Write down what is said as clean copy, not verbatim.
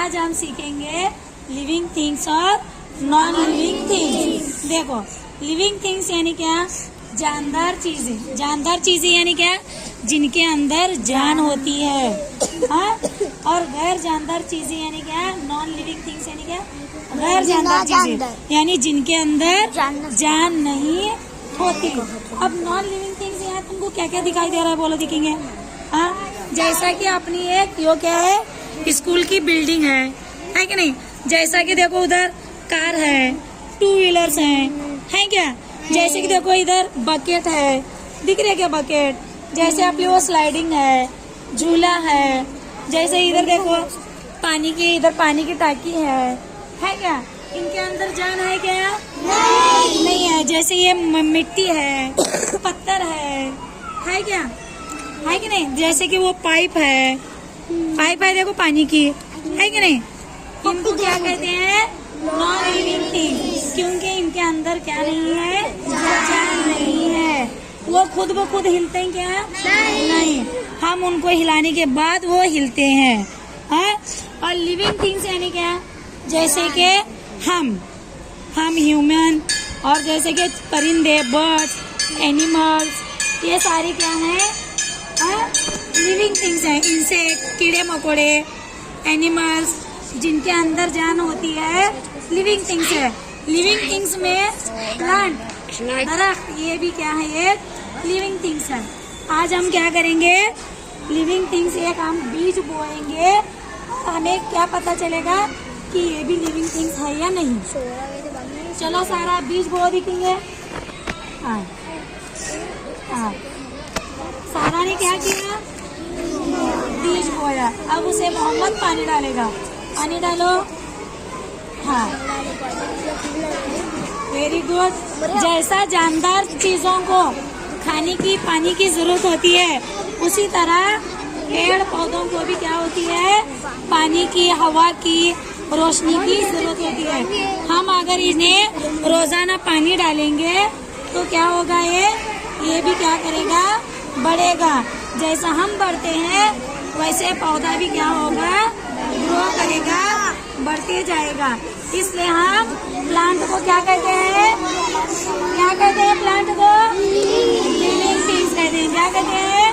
आज हम सीखेंगे लिविंग थिंग्स और नॉन लिविंग थिंग्स। देखो, लिविंग थिंग्स यानी क्या? जानदार चीजें। जानदार चीजें यानी क्या? जिनके अंदर जान होती है। हाँ? और गैर जानदार चीजें यानी क्या? नॉन लिविंग थिंग्स यानी क्या? गैर जानदार चीजें यानी जिनके अंदर जान नहीं होती। अब नॉन लिविंग थिंग्स यहाँ तुमको क्या क्या दिखाई दे रहा है? बोलो, दिखेंगे। हाँ, जैसा कि अपनी एक यो क्या है, स्कूल की बिल्डिंग है कि नहीं? जैसा कि देखो उधर कार है, 2 व्हीलर्स है क्या? जैसे कि देखो इधर बकेट है, दिख रहा है क्या बकेट? जैसे अपनी वो स्लाइडिंग है, झूला है। जैसे इधर देखो पानी की टाकी है क्या? इनके अंदर जान है क्या? नहीं है। जैसे ये मिट्टी है, पत्थर है क्या? है कि नहीं? जैसे कि वो पाइप है देखो पानी की, है कि नहीं? इनको क्या कहते हैं? नॉन लिविंग थिंग्स, क्योंकि इनके अंदर क्या नहीं है? जान नहीं है। वो खुद ब खुद हिलते हैं क्या? नहीं। हम उनको हिलाने के बाद वो हिलते हैं। हाँ? और लिविंग थिंग्स यानी क्या? जैसे कि हम ह्यूमन, और जैसे कि परिंदे, बर्ड्स, एनिमल्स, ये सारी क्या है? लिविंग थिंग्स है। इंसेक्ट, कीड़े मकोड़े, एनिमल्स, जिनके अंदर जान होती है, लिविंग थिंग्स है। लिविंग थिंग्स में प्लांट, दरख्त, ये भी क्या है? ये लिविंग थिंग्स है। आज हम क्या करेंगे? लिविंग थिंग्स, एक हम बीज बोएंगे और हमें क्या पता चलेगा कि ये भी लिविंग थिंग्स है या नहीं। चलो सारा बीज बो दिखेंगे। हाँ, सारा ने क्या किया? बीज बोया। अब उसे मोहम्मद पानी डालेगा। पानी डालो। हाँ, वेरी गुड। जैसा जानदार चीजों को खाने की, पानी की जरूरत होती है, उसी तरह पेड़ पौधों को भी क्या होती है? पानी की, हवा की, रोशनी की जरूरत होती है। हम अगर इन्हें रोजाना पानी डालेंगे तो क्या होगा? ये भी क्या करेगा? बढ़ेगा। जैसा हम बढ़ते हैं वैसे पौधा भी क्या होगा? ग्रो करेगा, बढ़ते जाएगा। इसलिए हम प्लांट को क्या कहते हैं? क्या कहते हैं प्लांट को? लिविंग थिंग्स कहते हैं। क्या कहते हैं?